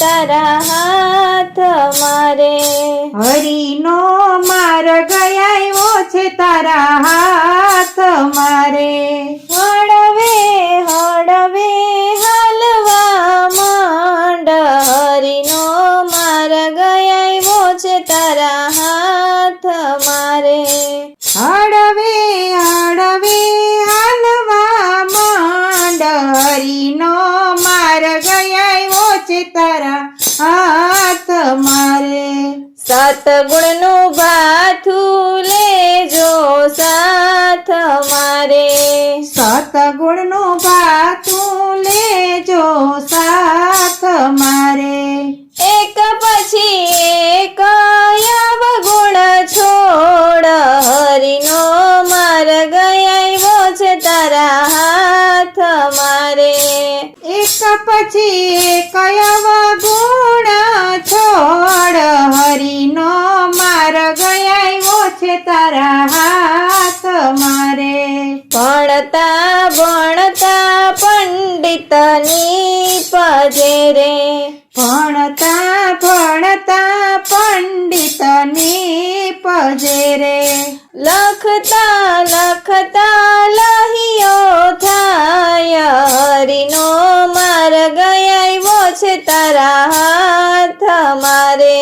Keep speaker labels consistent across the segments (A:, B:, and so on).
A: તારા હાથ મારે.
B: હરિનો માર્ગ આવ્યો છે તારા હાથ મારે.
A: હળવે હળવે હાલવા માંડ, હરિનો માર્ગ આવ્યો છે તારા હાથ મારે.
B: હળવે હળવે હાલવા માંડ, હરિનો માર્ગ આવ્યો છે તારા હાથ મારે.
A: સતગુણનું ભાથું લેજો સાથ મારે.
B: સતગુણનું ભાથું લેજો સાથ મારે.
A: એક પછી એક અવગુણ છોડ, હરિનો માર્ગ આવ્યો છે તારા હાથ મારે.
B: એક પછી એક અવગુણ છોડ, હરિનો માર્ગ આવ્યો છે તારા હાથ મારે.
A: ભણતા ભણતા પંડિતની પજેરે,
B: ભણતા ભણતા પંડિતની પજેરે.
A: લખતા લખતા લહિયો થાય, હરિનો માર્ગ આવ્યો છે તારા હાથ મારે.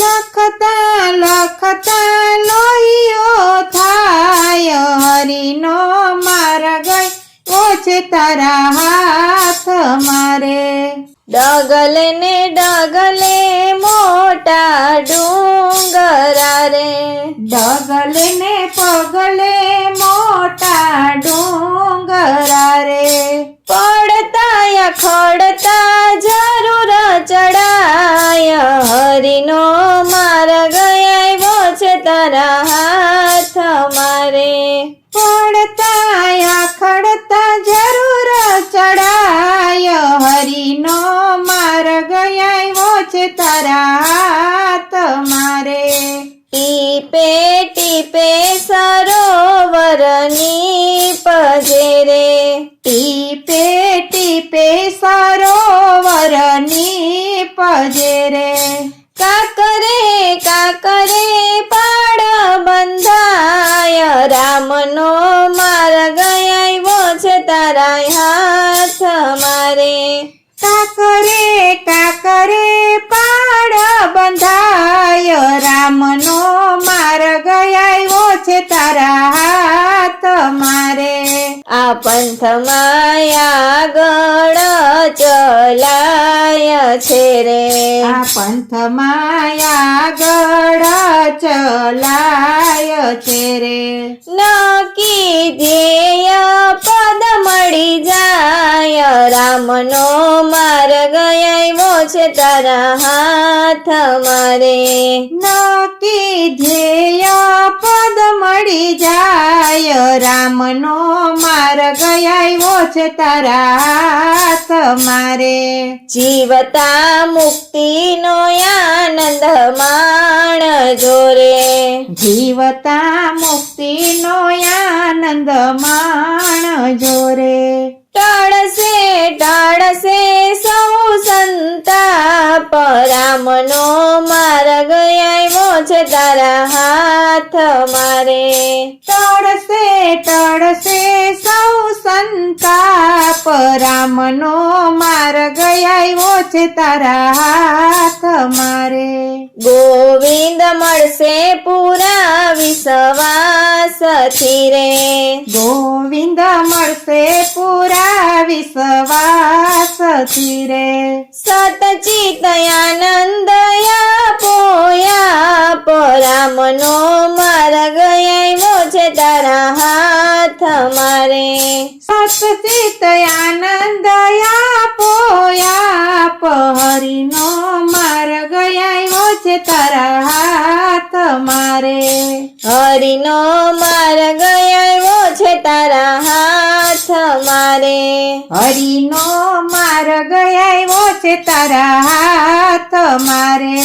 B: લખતા લખતા લોહીઓ થાય, હરિનો માર્ગ આવ્યો છે તારા હાથ મારે.
A: ડગલે ને ડગલે મોટા ડુંગરા રે,
B: ડગલે ને પગલે મોટા ડુંગરા રે.
A: પડતા ખડતા જરૂર ચડાય, હરિનો માર્ગ આવ્યો છે તારા હાથ મારે.
B: પડતા ખડતા જરૂર ચડાય, હરિનો માર્ગ આવ્યો છે તારા હાથ મારે.
A: ટીપે ટીપે સરોવરની પજેરે,
B: ટીપે ટીપે સરોવરની પજેરે.
A: કાકરે કાકરે પાડ બંધાય, રામનો માર્ગ આવ્યો છે તારા હાથ મારે.
B: કાકરે કાકરે પાડ બંધાય, રામનો માર્ગ આવ્યો છે તારા હાથ મારે.
A: આ પંથમાં આગળ ચલાય છે રે,
B: આ પંથમાં આગળ ચલાય છે રે.
A: નક્કી ધ્યેય પદ મળી જાય, રામનો માર્ગ આવ્યો છે તારા હાથ મારે.
B: નક્કી ધ્યેય પદ મળી જાય, રામનો માર્ગ આવ્યો છે તારા હાથ મારે.
A: જીવતા મુક્તિનો આનંદ માણજો રે,
B: જીવતા મુક્તિનો આનંદ માણજો રે.
A: ટળશે ટળશે સૌ સંતાપ, રામનો માર્ગ આવ્યો છે તારા હાથ મારે.
B: ટળશે ટળશે સૌ સંતાપ, રામનો માર્ગ આવ્યો છે તારા હાથ મારે.
A: ગોવિંદ મળશે પૂરા વિશ્વાસથી રે,
B: ગોવિંદ મળશે પૂરા વિશ્વાસથી રે.
A: સતચિત આનંદ આપો આપો, રામનો માર્ગ આવ્યો છે તારા હાથ મારે.
B: સતચિત આનંદ આપો આપ, હરિનો માર્ગ આવ્યો છે તારા હાથ મારે.
A: હરિનો માર્ગ આવ્યો છે તારા હાથ મારે.
B: હરિનો માર્ગ આવ્યો છે તારા હાથ મારે.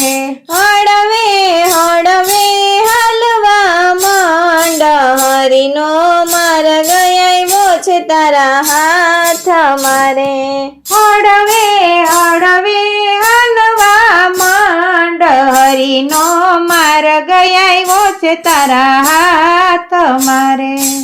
A: હળવે હળવે હાલવા માંડ, હરિનો માર્ગ આવ્યો છે તારા હાથ મારે.
B: હળવે હળવે હાલ હરિનો માર્ગ આવ્યો છે તારા હાથ મારે.